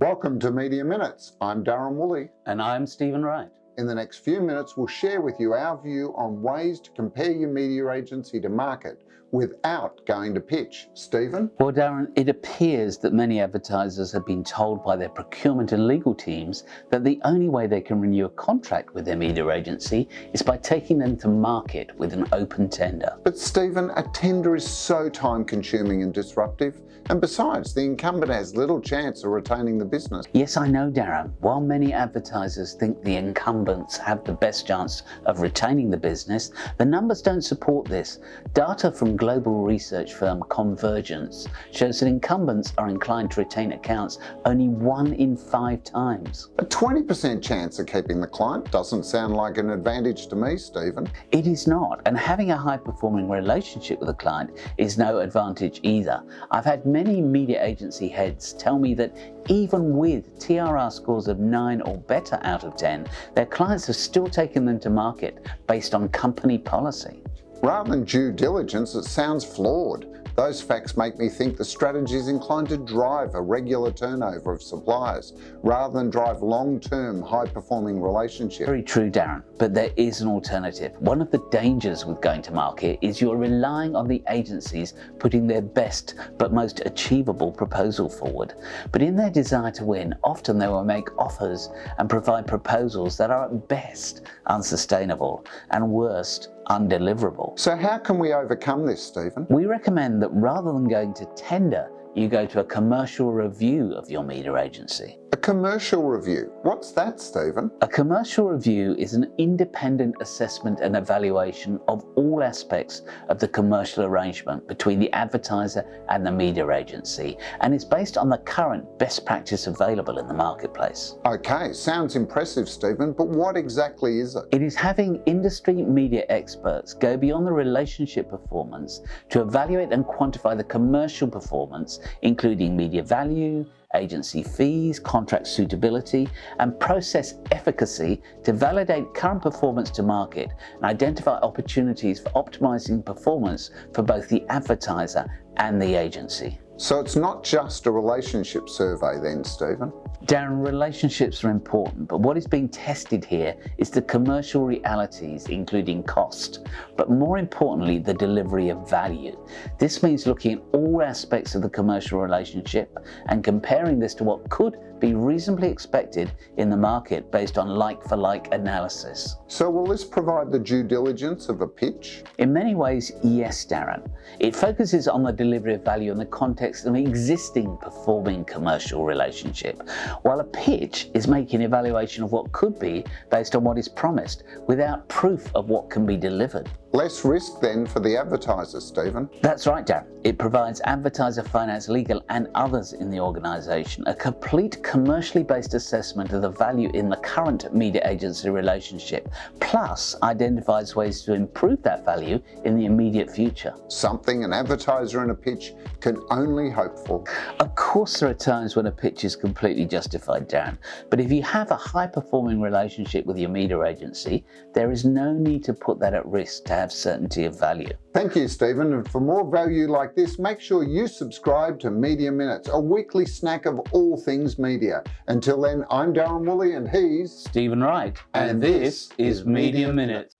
Welcome to Media Minutes. I'm Darren Woolley. And I'm Stephen Wright. In the next few minutes, we'll share with you our view on ways to compare your media agency to market without going to pitch. Stephen? Well, Darren, it appears that many advertisers have been told by their procurement and legal teams that the only way they can renew a contract with their media agency is by taking them to market with an open tender. But Stephen, a tender is so time-consuming and disruptive, and besides, the incumbent has little chance of retaining the business. Yes, I know, Darren. While many advertisers think the incumbents have the best chance of retaining the business, the numbers don't support this. Data from global research firm Convergence shows that incumbents are inclined to retain accounts only 1 in 5 times. A 20% chance of keeping the client doesn't sound like an advantage to me, Stephen. It is not, and having a high-performing relationship with a client is no advantage either. I've had many media agency heads tell me that even with TRR scores of 9 or better out of 10, their clients have still taken them to market based on company policy. Rather than due diligence, it sounds flawed. Those facts make me think the strategy is inclined to drive a regular turnover of suppliers rather than drive long-term, high-performing relationships. Very true, Darren, but there is an alternative. One of the dangers with going to market is you're relying on the agencies putting their best but most achievable proposal forward. But in their desire to win, often they will make offers and provide proposals that are at best unsustainable and worst undeliverable. So how can we overcome this, Stephen? We recommend that rather than going to tender, you go to a commercial review of your media agency. A commercial review? What's that, Stephen? A commercial review is an independent assessment and evaluation of all aspects of the commercial arrangement between the advertiser and the media agency, and is based on the current best practice available in the marketplace. Okay, sounds impressive, Stephen, but what exactly is it? It is having industry media experts go beyond the relationship performance to evaluate and quantify the commercial performance, including media value, agency fees, contract suitability, and process efficacy to validate current performance to market and identify opportunities for optimizing performance for both the advertiser and the agency. So it's not just a relationship survey then, Stephen? Darren, relationships are important, but what is being tested here is the commercial realities, including cost, but more importantly, the delivery of value. This means looking at all aspects of the commercial relationship and comparing this to what could be reasonably expected in the market based on like-for-like analysis. So will this provide the due diligence of a pitch? In many ways, yes, Darren. It focuses on the delivery of value in the context of an existing performing commercial relationship, while a pitch is making an evaluation of what could be based on what is promised without proof of what can be delivered. Less risk then for the advertiser, Stephen? That's right, Darren. It provides advertiser, finance, legal and others in the organisation a complete commercially based assessment of the value in the current media agency relationship, plus identifies ways to improve that value in the immediate future. Something an advertiser in a pitch can only hope for. Of course there are times when a pitch is completely justified, Darren, but if you have a high-performing relationship with your media agency, there is no need to put that at risk to have certainty of value. Thank you, Stephen, and for more value like this, make sure you subscribe to Media Minutes, a weekly snack of all things media. Until then, I'm Darren Woolley and he's Stephen Wright, and this is Media Minutes.